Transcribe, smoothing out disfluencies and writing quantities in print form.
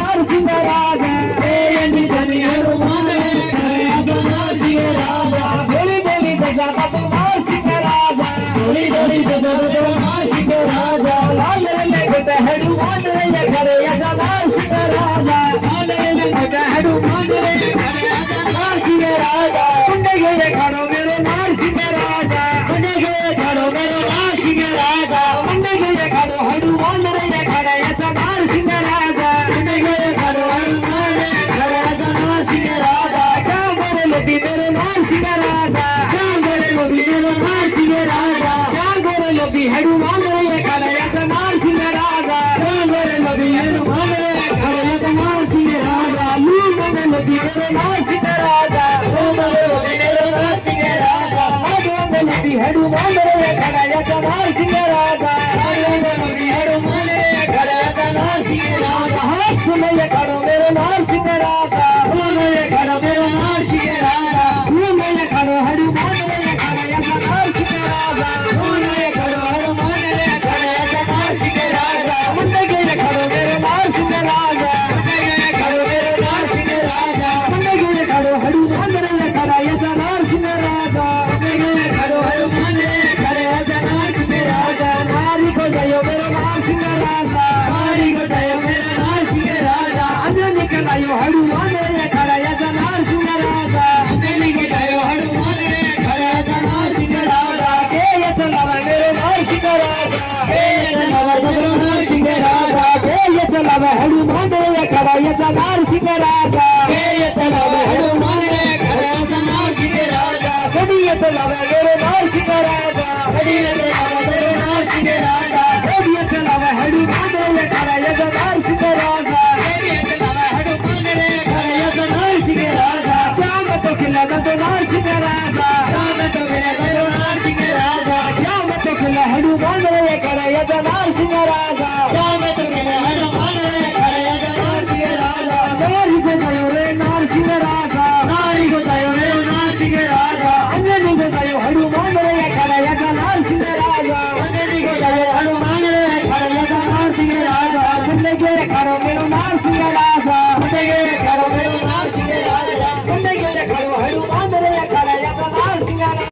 नारसिंह राजा जयंती धनी हनुमान नारसिंह राजा बोली बोली बजाता तो नारसिंह राजा बोली बोली बजाता तो नारसिंह राजा लाल रे बेटा हनुमान रे घरे आजा नारसिंह राजा लाल रे बेटा हनुमान रे घरे आजा नारसिंह राजा कुंडे गए खड़ो मेरे नारसिंह राजा कुंडे गए खड़ो मेरे नारसिंह राजा कुंडे गए खड़ो हनुमान रे घरे आजा नारसिंह राजा कुंडे गए खड़ो हनुमान रे घरे आजा नारसिंह राजा क्या मेरे लोभी मेरे नारसिंह राजा क्या मेरे लोभी मेरे नारसिंह राजा क्या मेरे लोभी हनुमान रे घरे आजा नारसिंह राजा क्या मेरे लोभी हनुमान रे घरे आजा नारसिंह राजा लू मेरे लोभी मेरे नारसिंह राजा लू मेरे लोभी मेरे नारसिंह राजा मेरे लोभी हनुमान रे घरे आजा नारसिंह राजा मेरे लोभी हनुमान रे घरे आजा नारसिंह राजा हाथ सुनो ये खड़ो मेरे नारसिंह राजा सुनो ये खड़ो मेरे नारसिंह राजा सुनो ये खड़ो हनुमान रे घरे आजा नारसिंह राजा सुनो ये खड़ो हनुमान रे घरे आजा नारसिंह राजा मुंडे गए खड़ो मेरे नारसिंह राजा मुंडे गए खड़ो मेरे नारसिंह राजा मुंडे गए खड़ो हनुमान रे घरे आजा नारसिंह राजा मुंडे गए खड़ो हनुमान रे घरे आजा नारसिंह राजा नारी को जयो मेरे नारसिंह राजा नारी को जयो मेरे नारसिंह राजा अन्य निकलायो हनुमान रे घरे आजा नारसिंह राजा अन्य को जयो हनुमान रे घरे आजा नारसिंह राजा के ये चलावे मेरे नारसिंह राजा के ये चलावे मेरे नारसिंह राजा के ये चलावे हनुमान रे घरे आजा नारसिंह राजा के ये चलावे हनुमान रे घरे आजा नारसिंह राजा कभी ये चलावे मेरे नारसिंह राजा कभी ये चलावे मेरे नारसिंह राजा कभी ये चलावे हनुमान रे घरे आजा नारसिंह राजा कभी ये चलावे हनुमान रे घरे आजा नारसिंह राजा क्या मैं तो खिलाता तो नारसिंह राजा क्या मैं तो खिलाता तो नारसिंह राजा क्या मैं तो खिला हनुमान रे घरे आजा नारसिंह राजा क्या मैं तो खिला हनुमान रे घरे आजा नारसिंह राजा नारी को जायो रे नारसिंह राजा नारी को जायो रे नारसिंह राजा अन्य को जायो हनुमान रे घरे आजा नारसिंह राजा अन्य को जायो हनुमान रे घरे आजा नारसिंह राजा सुनने के खड़ो मेरो नारसिंह राजा